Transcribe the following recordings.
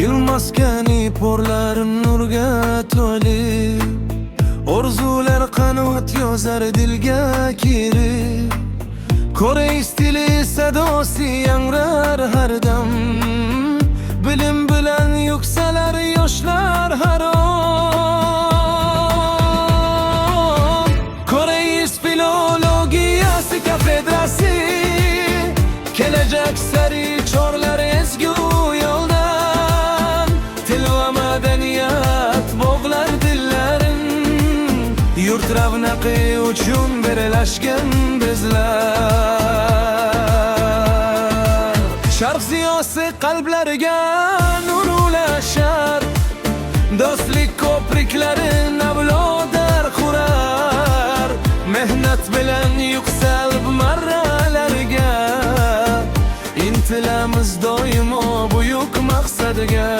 Yılmaskani porlarim nurga to'lib, orzular qanot yozar dilga kirib. Koreys tili sadosi yangrar har dam, bilim bilan yuksalar yoshlar har on. Koreys filologiyasi kafedrasi, kelajak sari chorlar ezgu yo'ldan. Til va madaniyat bog'lar dillarin, yurt ravnaqi uchun birlashgan bizlar. Sharq ziyosi qalblariga nur ulashar, do'stlik ko'priklarin avlodlar qurar. Mehnat bilan yuksalib marralarga, intilamiz doimo buyuk maqsadga.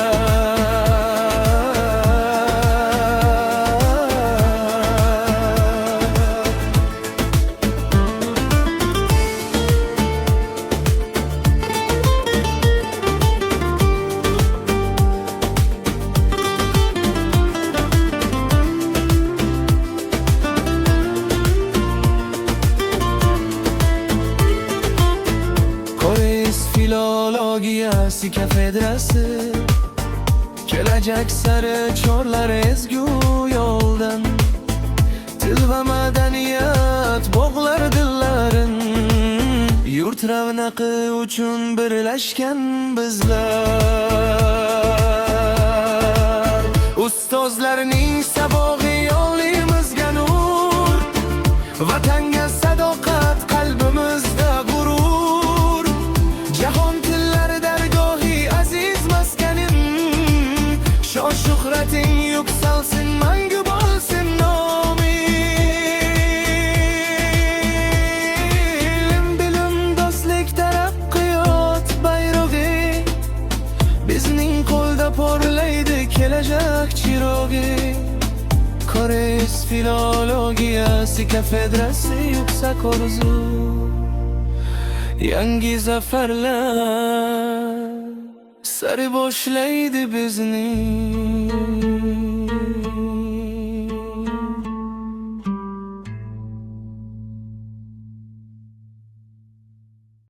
Filologiyasi kafedrasi, kelajak sari chorlar ezgu yo'ldan. Til va madaniyat bog'lar dillarin, yurt ravnaqi uchun birlashgan bizlar. Ustozlarning sabog'i yo'limizga nur, vatanga sadoqat qalbimizda g'urur. Jahon tillari dargohi aziz maskanim, shon shuhrating yuksalsin, mangu bo'lsin noming. Bilim, do'stlik, taraqqiyot bayrog'i, bizning qo'lda porlaydi kelajak chirog'i. Koreys filologiyasi kafedrasi, yuksak orzu, yangi zafarlar sari boshlaydi bizni.